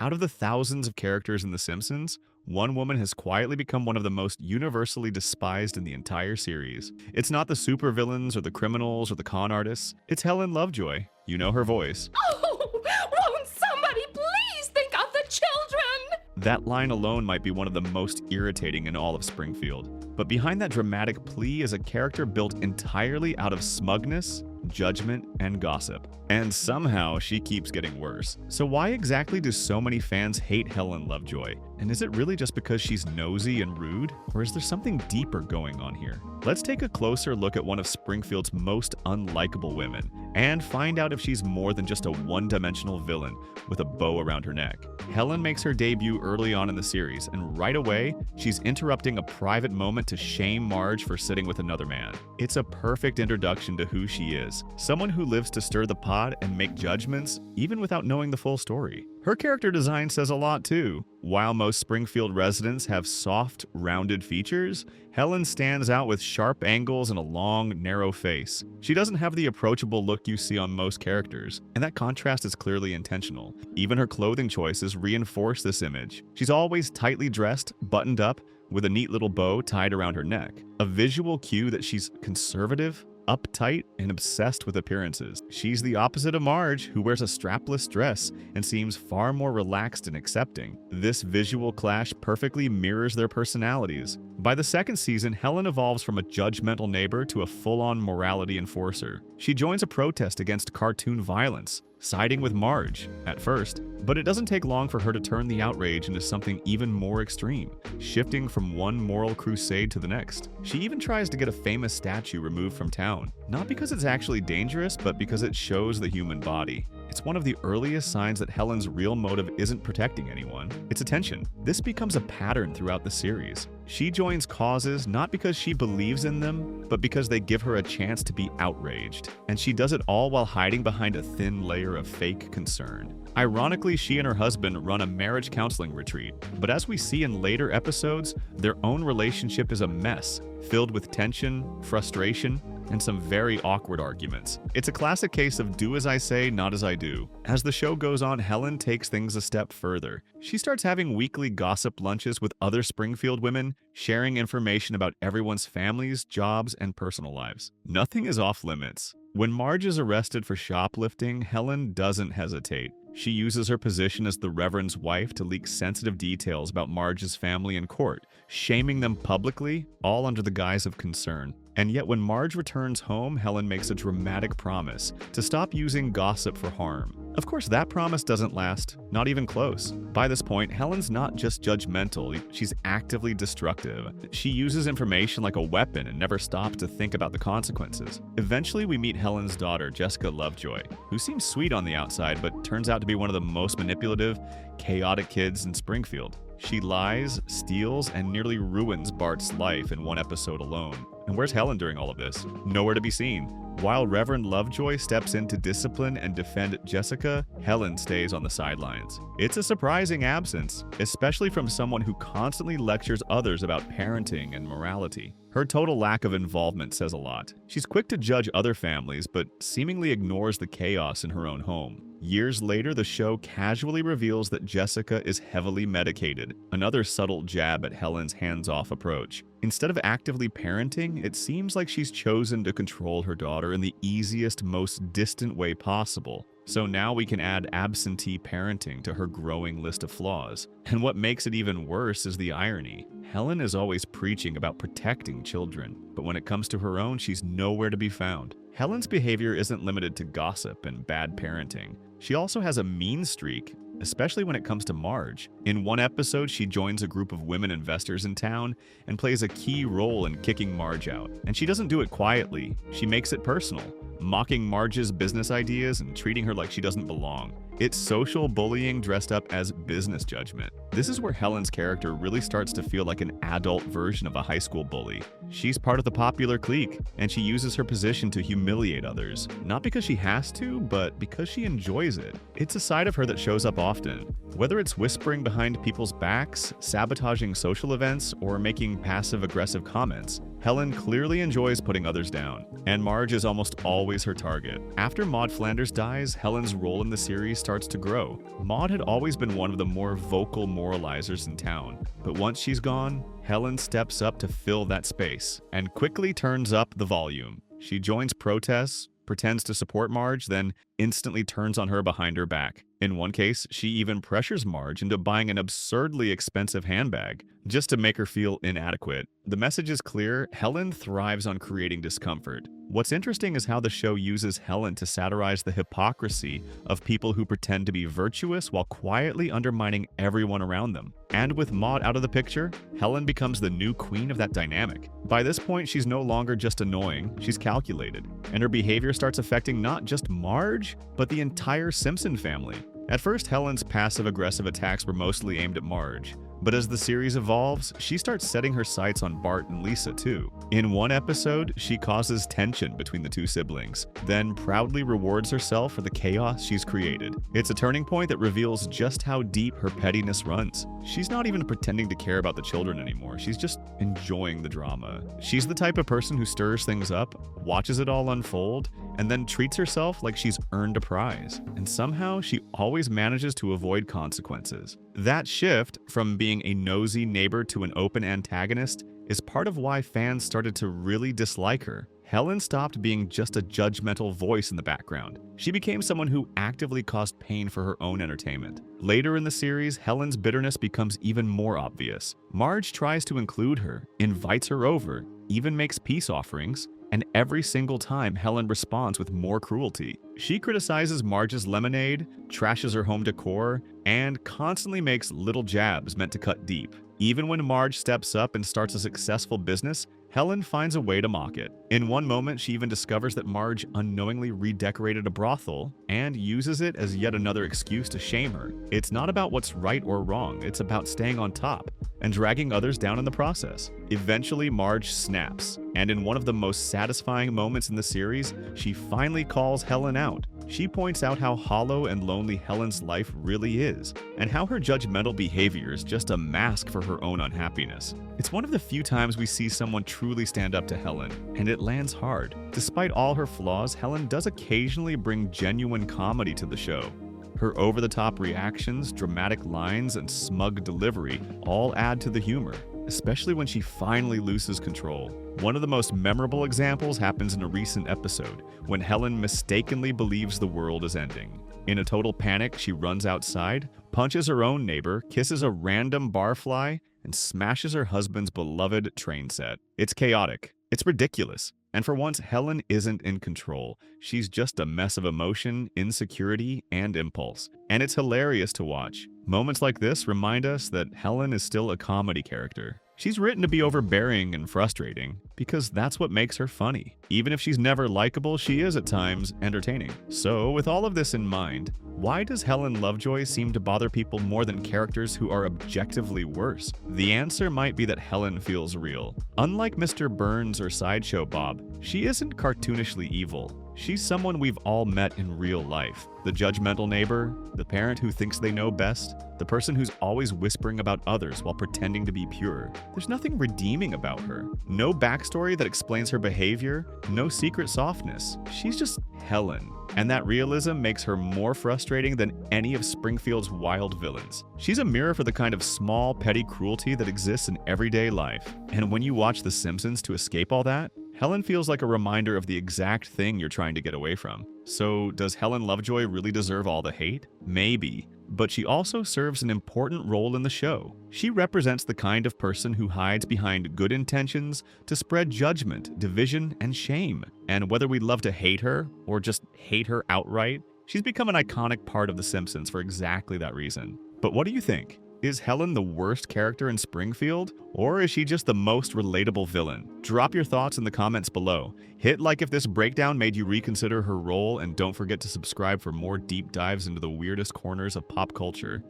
Out of the thousands of characters in The Simpsons, one woman has quietly become one of the most universally despised in the entire series. It's not the supervillains or the criminals or the con artists, it's Helen Lovejoy. You know her voice. Oh, won't somebody please think of the children? That line alone might be one of the most irritating in all of Springfield. But behind that dramatic plea is a character built entirely out of smugness, judgment, and gossip. And somehow she keeps getting worse. So why exactly do so many fans hate Helen Lovejoy? And is it really just because she's nosy and rude? Or is there something deeper going on here? Let's take a closer look at one of Springfield's most unlikable women and find out if she's more than just a one-dimensional villain with a bow around her neck. Helen makes her debut early on in the series, and right away, she's interrupting a private moment to shame Marge for sitting with another man. It's a perfect introduction to who she is, someone who lives to stir the pot and make judgments, even without knowing the full story. Her character design says a lot too. While most Springfield residents have soft, rounded features, Helen stands out with sharp angles and a long, narrow face. She doesn't have the approachable look you see on most characters, and that contrast is clearly intentional. Even her clothing choices reinforce this image. She's always tightly dressed, buttoned up, with a neat little bow tied around her neck. A visual cue that she's conservative, uptight, and obsessed with appearances. She's the opposite of Marge, who wears a strapless dress and seems far more relaxed and accepting. This visual clash perfectly mirrors their personalities. By the second season, Helen evolves from a judgmental neighbor to a full-on morality enforcer. She joins a protest against cartoon violence, siding with Marge at first, but it doesn't take long for her to turn the outrage into something even more extreme, shifting from one moral crusade to the next. She even tries to get a famous statue removed from town, not because it's actually dangerous, but because it shows the human body. It's one of the earliest signs that Helen's real motive isn't protecting anyone, it's attention. This becomes a pattern throughout the series. She joins causes not because she believes in them, but because they give her a chance to be outraged. And she does it all while hiding behind a thin layer of fake concern. Ironically, she and her husband run a marriage counseling retreat, but as we see in later episodes, their own relationship is a mess, filled with tension, frustration, and some very awkward arguments. It's a classic case of do as I say, not as I do. As the show goes on, Helen takes things a step further. She starts having weekly gossip lunches with other Springfield women, sharing information about everyone's families, jobs, and personal lives. Nothing is off limits. When Marge is arrested for shoplifting, Helen doesn't hesitate. She uses her position as the Reverend's wife to leak sensitive details about Marge's family in court, shaming them publicly, all under the guise of concern. And yet when Marge returns home, Helen makes a dramatic promise to stop using gossip for harm. Of course, that promise doesn't last, not even close. By this point, Helen's not just judgmental, she's actively destructive. She uses information like a weapon and never stops to think about the consequences. Eventually, we meet Helen's daughter, Jessica Lovejoy, who seems sweet on the outside, but turns out to be one of the most manipulative, chaotic kids in Springfield. She lies, steals, and nearly ruins Bart's life in one episode alone. And where's Helen during all of this? Nowhere to be seen. While Reverend Lovejoy steps in to discipline and defend Jessica, Helen stays on the sidelines. It's a surprising absence, especially from someone who constantly lectures others about parenting and morality. Her total lack of involvement says a lot. She's quick to judge other families, but seemingly ignores the chaos in her own home. Years later, the show casually reveals that Jessica is heavily medicated, another subtle jab at Helen's hands-off approach. Instead of actively parenting, it seems like she's chosen to control her daughter in the easiest, most distant way possible. So now we can add absentee parenting to her growing list of flaws. And what makes it even worse is the irony. Helen is always preaching about protecting children, but when it comes to her own, she's nowhere to be found. Helen's behavior isn't limited to gossip and bad parenting. She also has a mean streak, especially when it comes to Marge. In one episode, she joins a group of women investors in town and plays a key role in kicking Marge out. And she doesn't do it quietly, she makes it personal, mocking Marge's business ideas and treating her like she doesn't belong. It's social bullying dressed up as business judgment. This is where Helen's character really starts to feel like an adult version of a high school bully. She's part of the popular clique, and she uses her position to humiliate others. Not because she has to, but because she enjoys it. It's a side of her that shows up often. Whether it's whispering behind people's backs, sabotaging social events, or making passive-aggressive comments, Helen clearly enjoys putting others down, and Marge is almost always her target. After Maud Flanders dies, Helen's role in the series starts to grow. Maud had always been one of the more vocal moralizers in town, but once she's gone, Helen steps up to fill that space and quickly turns up the volume. She joins protests, pretends to support Marge, then instantly turns on her behind her back. In one case, she even pressures Marge into buying an absurdly expensive handbag just to make her feel inadequate. The message is clear: Helen thrives on creating discomfort. What's interesting is how the show uses Helen to satirize the hypocrisy of people who pretend to be virtuous while quietly undermining everyone around them. And with Maud out of the picture, Helen becomes the new queen of that dynamic. By this point, she's no longer just annoying, she's calculated, and her behavior starts affecting not just Marge, but the entire Simpson family. At first, Helen's passive-aggressive attacks were mostly aimed at Marge, but as the series evolves, she starts setting her sights on Bart and Lisa too. In one episode, she causes tension between the two siblings, then proudly rewards herself for the chaos she's created. It's a turning point that reveals just how deep her pettiness runs. She's not even pretending to care about the children anymore, she's just enjoying the drama. She's the type of person who stirs things up, watches it all unfold, and then treats herself like she's earned a prize. And somehow, she always manages to avoid consequences. That shift from being a nosy neighbor to an open antagonist is part of why fans started to really dislike her. Helen stopped being just a judgmental voice in the background. She became someone who actively caused pain for her own entertainment. Later in the series, Helen's bitterness becomes even more obvious. Marge tries to include her, invites her over, even makes peace offerings, and every single time Helen responds with more cruelty. She criticizes Marge's lemonade, trashes her home decor, and constantly makes little jabs meant to cut deep. Even when Marge steps up and starts a successful business, Helen finds a way to mock it. In one moment, she even discovers that Marge unknowingly redecorated a brothel and uses it as yet another excuse to shame her. It's not about what's right or wrong, it's about staying on top and dragging others down in the process. Eventually, Marge snaps, and in one of the most satisfying moments in the series, she finally calls Helen out. She points out how hollow and lonely Helen's life really is, and how her judgmental behavior is just a mask for her own unhappiness. It's one of the few times we see someone truly stand up to Helen, and it lands hard. Despite all her flaws, Helen does occasionally bring genuine comedy to the show. Her over-the-top reactions, dramatic lines, and smug delivery all add to the humor, especially when she finally loses control. One of the most memorable examples happens in a recent episode, when Helen mistakenly believes the world is ending. In a total panic, she runs outside, punches her own neighbor, kisses a random barfly, and smashes her husband's beloved train set. It's chaotic. It's ridiculous. And for once, Helen isn't in control. She's just a mess of emotion, insecurity, and impulse. And it's hilarious to watch. Moments like this remind us that Helen is still a comedy character. She's written to be overbearing and frustrating, because that's what makes her funny. Even if she's never likable, she is at times entertaining. So, with all of this in mind, why does Helen Lovejoy seem to bother people more than characters who are objectively worse? The answer might be that Helen feels real. Unlike Mr. Burns or Sideshow Bob, she isn't cartoonishly evil. She's someone we've all met in real life. The judgmental neighbor, the parent who thinks they know best, the person who's always whispering about others while pretending to be pure. There's nothing redeeming about her. No backstory that explains her behavior, no secret softness. She's just Helen. And that realism makes her more frustrating than any of Springfield's wild villains. She's a mirror for the kind of small, petty cruelty that exists in everyday life. And when you watch The Simpsons to escape all that, Helen feels like a reminder of the exact thing you're trying to get away from. So, does Helen Lovejoy really deserve all the hate? Maybe. But she also serves an important role in the show. She represents the kind of person who hides behind good intentions to spread judgment, division, and shame. And whether we love to hate her, or just hate her outright, she's become an iconic part of The Simpsons for exactly that reason. But what do you think? Is Helen the worst character in Springfield? Or is she just the most relatable villain? Drop your thoughts in the comments below. Hit like if this breakdown made you reconsider her role, and don't forget to subscribe for more deep dives into the weirdest corners of pop culture.